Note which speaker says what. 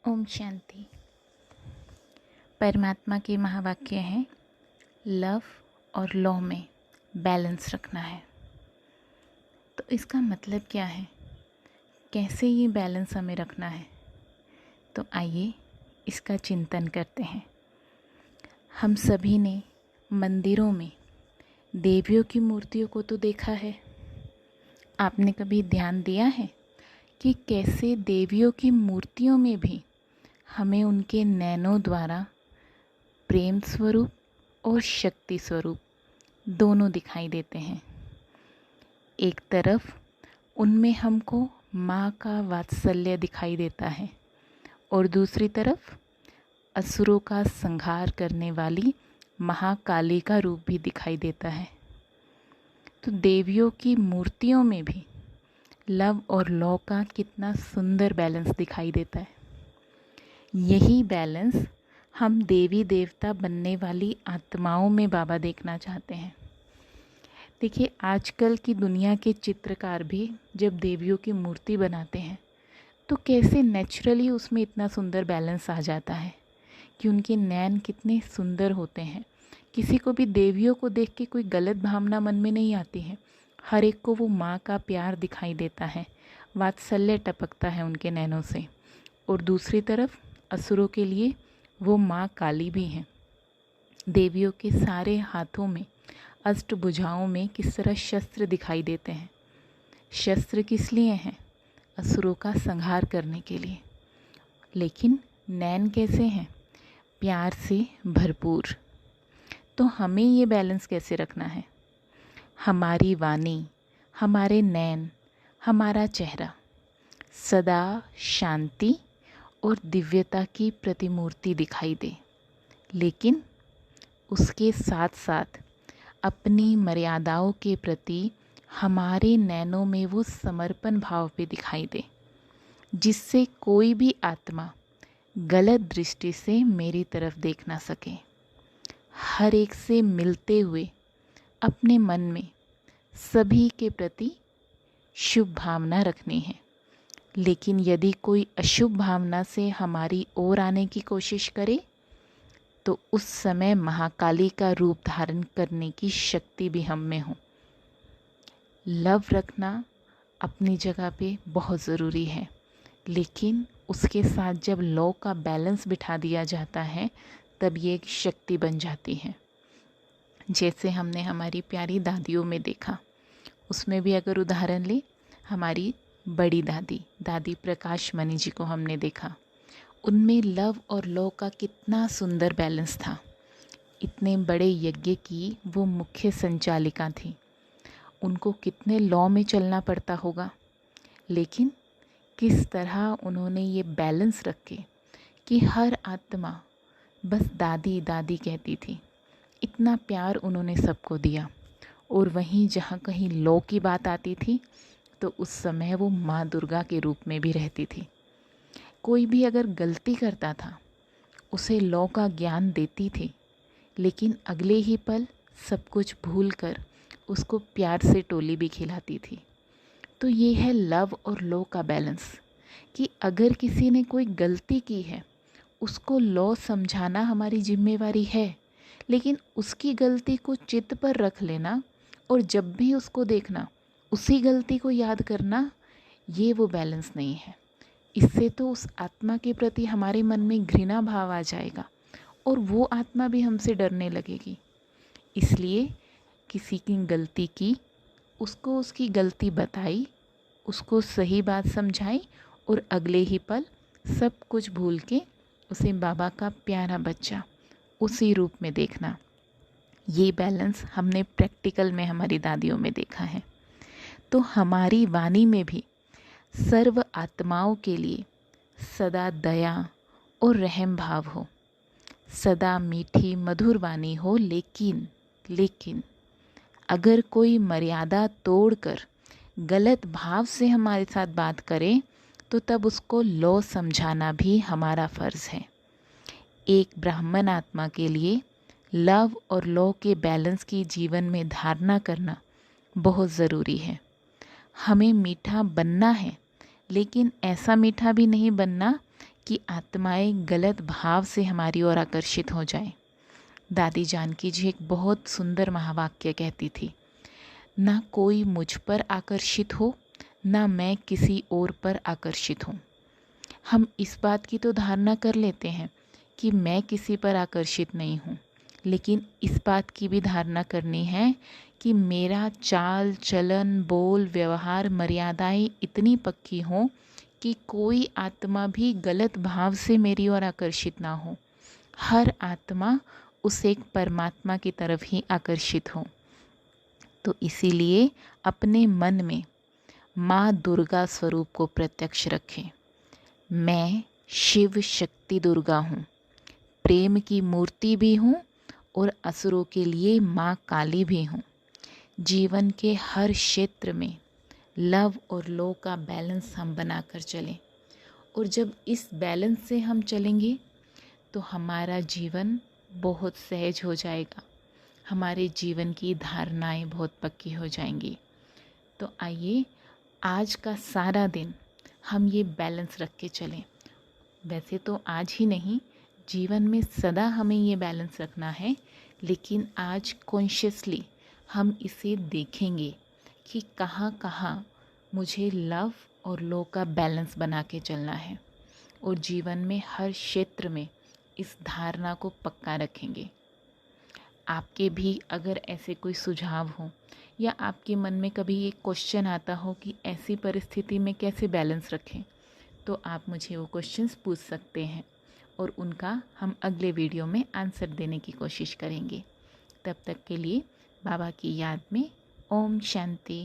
Speaker 1: ओम शांति। परमात्मा के महावाक्य हैं, लव और लॉ में बैलेंस रखना है। तो इसका मतलब क्या है, कैसे ये बैलेंस हमें रखना है? तो आइए इसका चिंतन करते हैं। हम सभी ने मंदिरों में देवियों की मूर्तियों को तो देखा है। आपने कभी ध्यान दिया है कि कैसे देवियों की मूर्तियों में भी हमें उनके नैनों द्वारा प्रेम स्वरूप और शक्ति स्वरूप दोनों दिखाई देते हैं। एक तरफ उनमें हमको माँ का वात्सल्य दिखाई देता है और दूसरी तरफ असुरों का संहार करने वाली महाकाली का रूप भी दिखाई देता है। तो देवियों की मूर्तियों में भी लव और लॉ का कितना सुंदर बैलेंस दिखाई देता है। यही बैलेंस हम देवी देवता बनने वाली आत्माओं में बाबा देखना चाहते हैं। देखिए, आजकल की दुनिया के चित्रकार भी जब देवियों की मूर्ति बनाते हैं तो कैसे नेचुरली उसमें इतना सुंदर बैलेंस आ जाता है कि उनके नैन कितने सुंदर होते हैं। किसी को भी देवियों को देख के कोई गलत भावना मन में नहीं आती है। हर एक को वो माँ का प्यार दिखाई देता है, वात्सल्य टपकता है उनके नैनों से। और दूसरी तरफ असुरों के लिए वो माँ काली भी हैं। देवियों के सारे हाथों में, अष्टभुजाओं में किस तरह शस्त्र दिखाई देते हैं। शस्त्र किस लिए हैं? असुरों का संहार करने के लिए। लेकिन नैन कैसे हैं? प्यार से भरपूर। तो हमें ये बैलेंस कैसे रखना है? हमारी वाणी, हमारे नैन, हमारा चेहरा सदा शांति और दिव्यता की प्रतिमूर्ति दिखाई दे, लेकिन उसके साथ साथ अपनी मर्यादाओं के प्रति हमारे नैनों में वो समर्पण भाव भी दिखाई दे, जिससे कोई भी आत्मा गलत दृष्टि से मेरी तरफ देख ना सके। हर एक से मिलते हुए अपने मन में सभी के प्रति शुभ भावना रखनी है। लेकिन यदि कोई अशुभ भावना से हमारी ओर आने की कोशिश करे तो उस समय महाकाली का रूप धारण करने की शक्ति भी हम में हो। लव रखना अपनी जगह पे बहुत ज़रूरी है, लेकिन उसके साथ जब लॉ का बैलेंस बिठा दिया जाता है तब ये एक शक्ति बन जाती है। जैसे हमने हमारी प्यारी दादियों में देखा, उसमें भी अगर उदाहरण ले, हमारी बड़ी दादी दादी प्रकाश मणि जी को हमने देखा। उनमें लव और लॉ का कितना सुंदर बैलेंस था। इतने बड़े यज्ञ की वो मुख्य संचालिका थी। उनको कितने लॉ में चलना पड़ता होगा, लेकिन किस तरह उन्होंने ये बैलेंस रखे कि हर आत्मा बस दादी दादी कहती थी। इतना प्यार उन्होंने सबको दिया। और वहीं जहाँ कहीं लॉ की बात आती थी तो उस समय वो माँ दुर्गा के रूप में भी रहती थी। कोई भी अगर गलती करता था उसे लॉ का ज्ञान देती थी, लेकिन अगले ही पल सब कुछ भूलकर उसको प्यार से टोली भी खिलाती थी। तो ये है लव और लॉ का बैलेंस, कि अगर किसी ने कोई गलती की है उसको लॉ समझाना हमारी जिम्मेवारी है, लेकिन उसकी गलती को चित्त पर रख लेना और जब भी उसको देखना उसी गलती को याद करना, ये वो बैलेंस नहीं है। इससे तो उस आत्मा के प्रति हमारे मन में घृणा भाव आ जाएगा और वो आत्मा भी हमसे डरने लगेगी। इसलिए किसी की गलती की, उसको उसकी गलती बताई, उसको सही बात समझाई और अगले ही पल सब कुछ भूल के उसे बाबा का प्यारा बच्चा उसी रूप में देखना। ये बैलेंस हमने प्रैक्टिकल में हमारी दादियों में देखा है। तो हमारी वाणी में भी सर्व आत्माओं के लिए सदा दया और रहम भाव हो, सदा मीठी मधुर वाणी हो। लेकिन अगर कोई मर्यादा तोड़कर गलत भाव से हमारे साथ बात करे तो तब उसको लॉ समझाना भी हमारा फ़र्ज़ है। एक ब्राह्मण आत्मा के लिए लव और लॉ के बैलेंस की जीवन में धारणा करना बहुत ज़रूरी है। हमें मीठा बनना है, लेकिन ऐसा मीठा भी नहीं बनना कि आत्माएं गलत भाव से हमारी ओर आकर्षित हो जाएं। दादी जानकी जी एक बहुत सुंदर महावाक्य कहती थी, ना कोई मुझ पर आकर्षित हो, ना मैं किसी और पर आकर्षित हूँ। हम इस बात की तो धारणा कर लेते हैं कि मैं किसी पर आकर्षित नहीं हूँ, लेकिन इस बात की भी धारणा करनी है कि मेरा चाल चलन, बोल, व्यवहार, मर्यादाएं इतनी पक्की हों कि कोई आत्मा भी गलत भाव से मेरी ओर आकर्षित ना हो। हर आत्मा उस एक परमात्मा की तरफ ही आकर्षित हो। तो इसीलिए अपने मन में माँ दुर्गा स्वरूप को प्रत्यक्ष रखें। मैं शिव शक्ति दुर्गा हूँ, प्रेम की मूर्ति भी हूँ और असुरों के लिए माँ काली भी हूँ। जीवन के हर क्षेत्र में लव और लो का बैलेंस हम बनाकर चलें, और जब इस बैलेंस से हम चलेंगे तो हमारा जीवन बहुत सहज हो जाएगा, हमारे जीवन की धारणाएं बहुत पक्की हो जाएंगी। तो आइए आज का सारा दिन हम ये बैलेंस रख के चलें। वैसे तो आज ही नहीं, जीवन में सदा हमें ये बैलेंस रखना है, लेकिन आज कॉन्शियसली हम इसे देखेंगे कि कहाँ कहाँ मुझे लव और लो का बैलेंस बना के चलना है, और जीवन में हर क्षेत्र में इस धारणा को पक्का रखेंगे। आपके भी अगर ऐसे कोई सुझाव हो, या आपके मन में कभी ये क्वेश्चन आता हो कि ऐसी परिस्थिति में कैसे बैलेंस रखें, तो आप मुझे वो क्वेश्चंस पूछ सकते हैं, और उनका हम अगले वीडियो में आंसर देने की कोशिश करेंगे। तब तक के लिए बाबा की याद में ओम शांति।